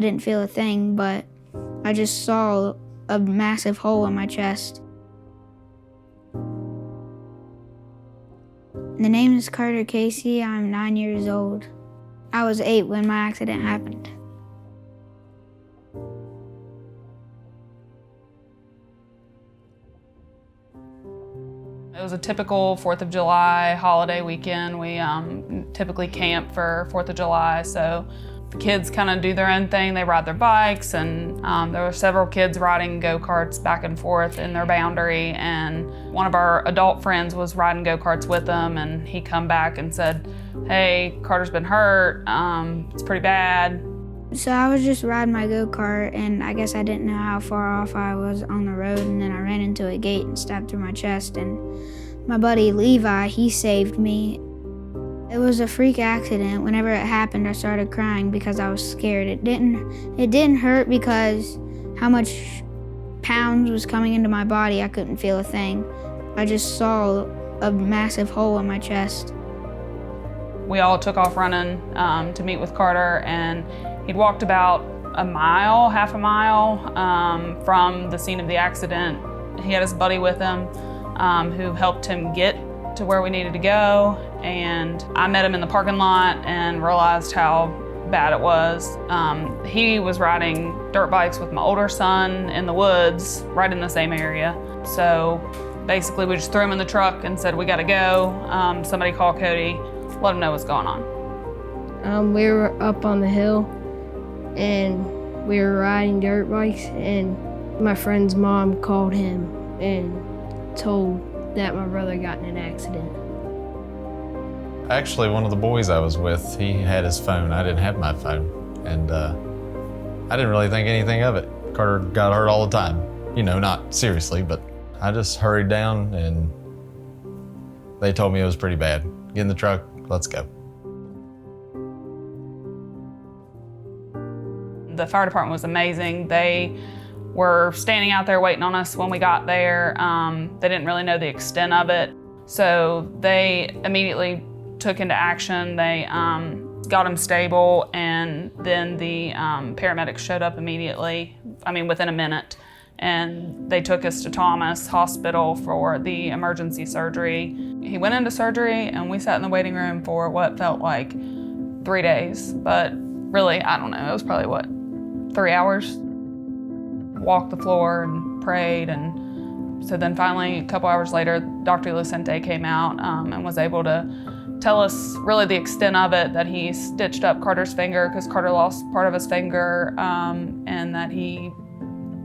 I didn't feel a thing, but I just saw a massive hole in my chest. The name is Carter Casey. I'm 9 years old. I was 8 when my accident happened. It was a typical 4th of July holiday weekend. We typically camp for 4th of July, so the kids kind of do their own thing. They ride their bikes, and there were several kids riding go-karts back and forth in their boundary, and one of our adult friends was riding go-karts with them, and he come back and said, "Hey, Carter's been hurt, it's pretty bad." So I was just riding my go-kart, and I guess I didn't know how far off I was on the road, and then I ran into a gate and stabbed through my chest, and my buddy Levi, he saved me. It was a freak accident. Whenever it happened, I started crying because I was scared. It didn't hurt because how much pounds was coming into my body, I couldn't feel a thing. I just saw a massive hole in my chest. We all took off running to meet with Carter, and he'd walked about a mile, half a mile from the scene of the accident. He had his buddy with him who helped him get to where we needed to go, and I met him in the parking lot and realized how bad it was. He was riding dirt bikes with my older son in the woods, right in the same area. So basically we just threw him in the truck and said, "We gotta go. Somebody call Cody, let him know what's going on." We were up on the hill and we were riding dirt bikes, and my friend's mom called him and told that my brother got in an accident. Actually, one of the boys I was with, he had his phone. I didn't have my phone, and I didn't really think anything of it. Carter got hurt all the time. You know, not seriously, but I just hurried down, and they told me it was pretty bad. Get in the truck, let's go. The fire department was amazing. They were standing out there waiting on us when we got there. They didn't really know the extent of it, so they immediately took into action. They got him stable, and then the paramedics showed up immediately, within a minute, and they took us to Thomas Hospital for the emergency surgery. He went into surgery, and we sat in the waiting room for what felt like 3 days, but really, I don't know, it was probably 3 hours. Walked the floor and prayed, and so then finally, a couple hours later, Dr. Lucente came out and was able to tell us really the extent of it, that he stitched up Carter's finger because Carter lost part of his finger, and that he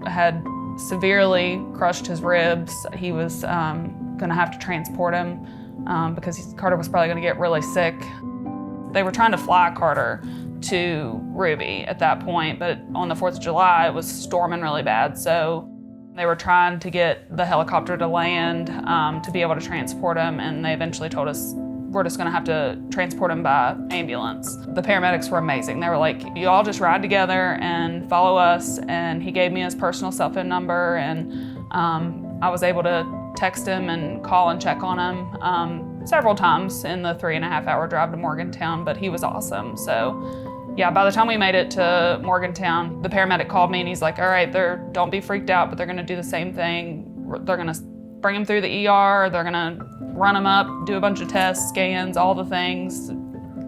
had severely crushed his ribs. He was gonna have to transport him because Carter was probably gonna get really sick. They were trying to fly Carter to Ruby at that point, but on the 4th of July, it was storming really bad, so they were trying to get the helicopter to land to be able to transport him, and they eventually told us, "We're just gonna have to transport him by ambulance." The paramedics were amazing. They were like, "You all just ride together and follow us," and he gave me his personal cell phone number, and I was able to text him and call and check on him several times in the 3.5-hour drive to Morgantown, but he was awesome. So yeah, by the time we made it to Morgantown, the paramedic called me and he's like, "All right, don't be freaked out, but they're gonna do the same thing. They're gonna bring him through the ER, they're gonna run him up, do a bunch of tests, scans, all the things.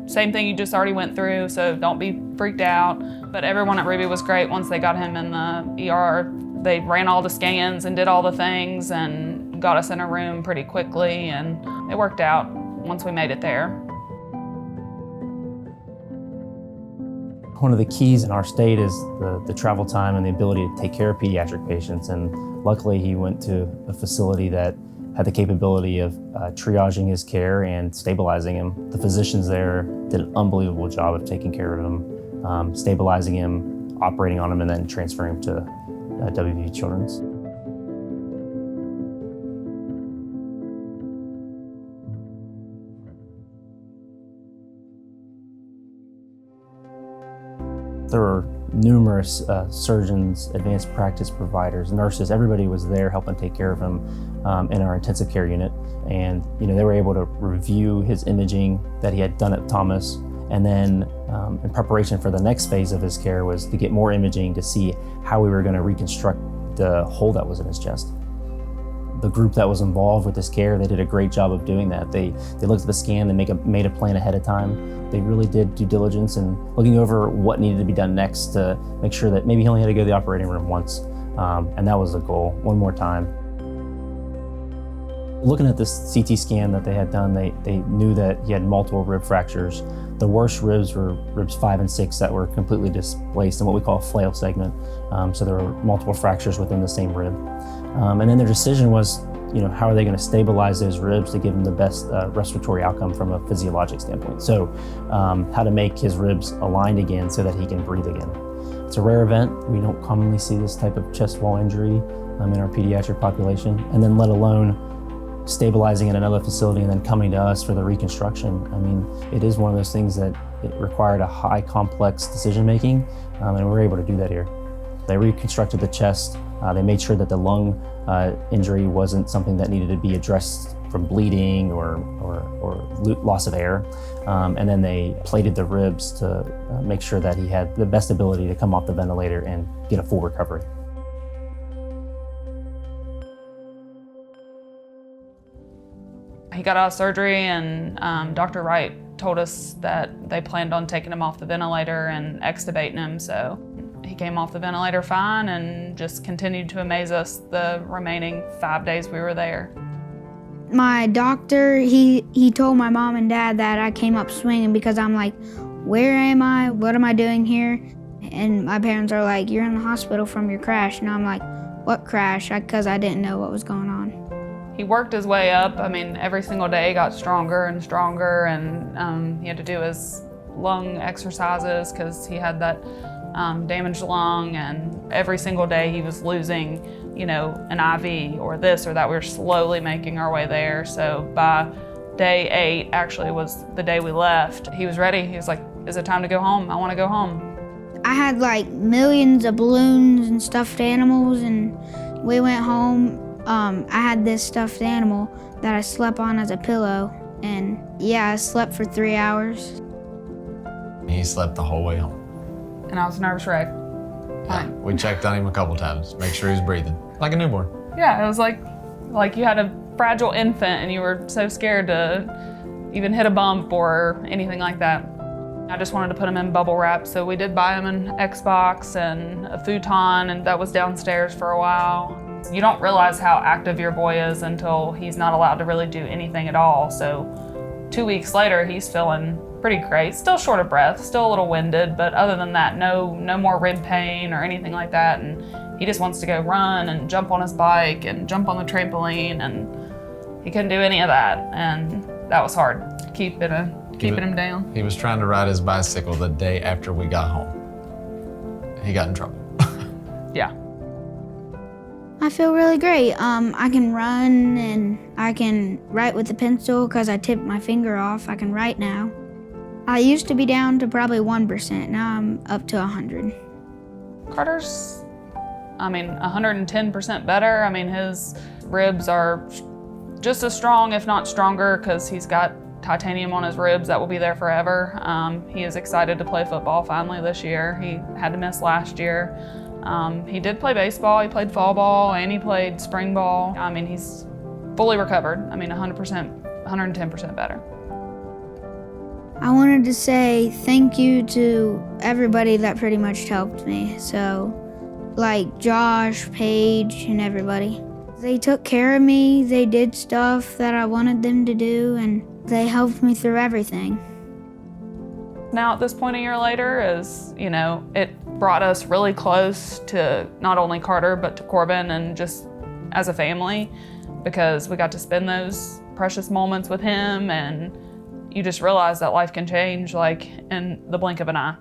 Same thing you just already went through, so don't be freaked out." But everyone at Ruby was great. Once they got him in the ER, they ran all the scans and did all the things and got us in a room pretty quickly, and it worked out once we made it there. One of the keys in our state is the travel time and the ability to take care of pediatric patients, and luckily he went to a facility that had the capability of triaging his care and stabilizing him. The physicians there did an unbelievable job of taking care of him, stabilizing him, operating on him, and then transferring him to WVU Children's. There were numerous surgeons, advanced practice providers, nurses, everybody was there helping take care of him in our intensive care unit. And they were able to review his imaging that he had done at Thomas, and then in preparation for the next phase of his care was to get more imaging to see how we were going to reconstruct the hole that was in his chest. The group that was involved with this care, they did a great job of doing that. They looked at the scan, they made a plan ahead of time. They really did due diligence and looking over what needed to be done next to make sure that maybe he only had to go to the operating room once. And that was the goal, one more time. Looking at this CT scan that they had done, they knew that he had multiple rib fractures. The worst ribs were ribs 5 and 6 that were completely displaced in what we call a flail segment. So there were multiple fractures within the same rib. And then their decision was, how are they going to stabilize those ribs to give him the best respiratory outcome from a physiologic standpoint? So how to make his ribs aligned again so that he can breathe again. It's a rare event. We don't commonly see this type of chest wall injury in our pediatric population, and then let alone stabilizing in another facility and then coming to us for the reconstruction. I mean, it is one of those things that it required a high complex decision making, and we were able to do that here. They reconstructed the chest. They made sure that the lung injury wasn't something that needed to be addressed from bleeding or loss of air. And then they plated the ribs to make sure that he had the best ability to come off the ventilator and get a full recovery. He got out of surgery and Dr. Wright told us that they planned on taking him off the ventilator and extubating him, so he came off the ventilator fine and just continued to amaze us the remaining 5 days we were there. My doctor, he told my mom and dad that I came up swinging because I'm like, where am I? What am I doing here? And my parents are like, you're in the hospital from your crash. And I'm like, what crash? Because I didn't know what was going on. He worked his way up. I mean, every single day got stronger and stronger, and he had to do his lung exercises because he had that damaged lung, and every single day he was losing, an IV or this or that. We were slowly making our way there. So by day 8 actually was the day we left. He was ready. He was like, is it time to go home? I want to go home. I had like millions of balloons and stuffed animals, and we went home. I had this stuffed animal that I slept on as a pillow, and I slept for 3 hours. He slept the whole way home. And I was a nervous wreck. Yeah, we checked on him a couple times, make sure he was breathing, like a newborn. Yeah, it was like you had a fragile infant and you were so scared to even hit a bump or anything like that. I just wanted to put him in bubble wrap, so we did buy him an Xbox and a futon, and that was downstairs for a while. You don't realize how active your boy is until he's not allowed to really do anything at all. So 2 weeks later, he's feeling pretty great. Still short of breath, still a little winded, but other than that, no more rib pain or anything like that. And he just wants to go run and jump on his bike and jump on the trampoline, and he couldn't do any of that. And that was hard, keeping him down. He was trying to ride his bicycle the day after we got home. He got in trouble. Yeah. I feel really great. I can run and I can write with the pencil because I tipped my finger off. I can write now. I used to be down to probably 1%. Now I'm up to 100. Carter's, 110% better. His ribs are just as strong, if not stronger, because he's got titanium on his ribs that will be there forever. He is excited to play football finally this year. He had to miss last year. He did play baseball, he played fall ball, and he played spring ball. He's fully recovered. 100%, 110% better. I wanted to say thank you to everybody that pretty much helped me. So, like Josh, Paige, and everybody. They took care of me, they did stuff that I wanted them to do, and they helped me through everything. Now at this point a year later it brought us really close to not only Carter, but to Corbin and just as a family, because we got to spend those precious moments with him, and you just realize that life can change like in the blink of an eye.